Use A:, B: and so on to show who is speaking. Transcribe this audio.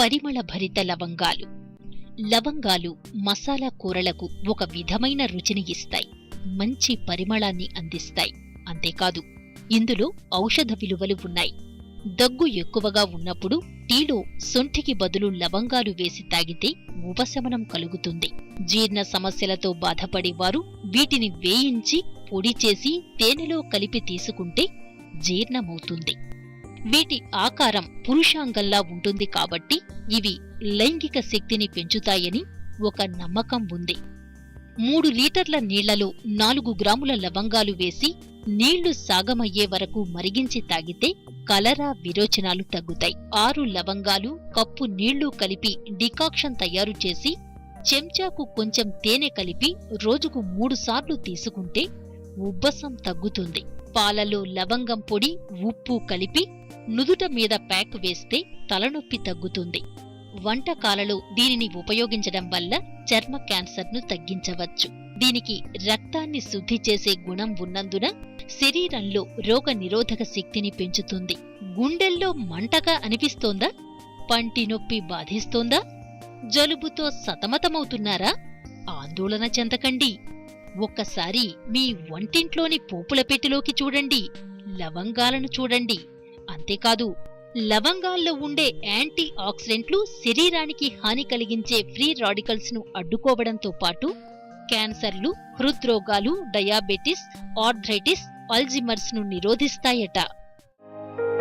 A: పరిమళభరిత లవంగాలు. లవంగాలు మసాలా కూరలకు ఒక విధమైన రుచిని ఇస్తాయి, మంచి పరిమళాన్ని అందిస్తాయి. అంతేకాదు ఇందులో ఔషధ విలువలు ఉన్నాయి. దగ్గు ఎక్కువగా ఉన్నప్పుడు టీలో శొంఠికి బదులు లవంగాలు వేసి తాగితే ఉపశమనం కలుగుతుంది. జీర్ణ సమస్యలతో బాధపడేవారు వీటిని వేయించి పొడి చేసి తేనెలో కలిపి తీసుకుంటే జీర్ణమవుతుంది. వీటి ఆకారం పురుషాంగంలా ఉంటుంది కాబట్టి ఇవి లైంగిక శక్తిని పెంచుతాయని ఒక నమ్మకం ఉంది. 3 లీటర్ల నీళ్లలో 4 గ్రాముల లవంగాలు వేసి నీళ్లు సాగమయ్యే వరకు మరిగించి తాగితే కలరా విరోచనాలు తగ్గుతాయి. 6 లవంగాలు, కప్పు నీళ్లు కలిపి డికాక్షన్ తయారు చేసి చెంచాకు కొంచెం తేనె కలిపి రోజుకు 3 సార్లు తీసుకుంటే ఉబ్బసం తగ్గుతుంది. పాలలో లవంగం పొడి, ఉప్పు కలిపి నుదుట మీద ప్యాక్ వేస్తే తలనొప్పి తగ్గుతుంది. వంటకాలలో దీనిని ఉపయోగించడం వల్ల చర్మ క్యాన్సర్ను తగ్గించవచ్చు. దీనికి రక్తాన్ని శుద్ధి చేసే గుణం ఉన్నందున శరీరంలో రోగ నిరోధక శక్తిని పెంచుతుంది. గుండెల్లో మంటగా అనిపిస్తోందా? పంటి నొప్పి బాధిస్తోందా? జలుబుతో సతమతమవుతున్నారా? ఆందోళన చెందకండి. ఒక్కసారి మీ వంటింట్లోని పోపుల పెట్టెలోకి చూడండి, లవంగాలను చూడండి. అంతేకాదు లవంగాల్లో ఉండే యాంటీ ఆక్సిడెంట్లు శరీరానికి హాని కలిగించే ఫ్రీ రాడికల్స్ ను అడ్డుకోవడంతో పాటు క్యాన్సర్లు, హృద్రోగాలు, డయాబెటిస్, ఆర్థరైటిస్, అల్జిమర్స్ ను నిరోధిస్తాయట.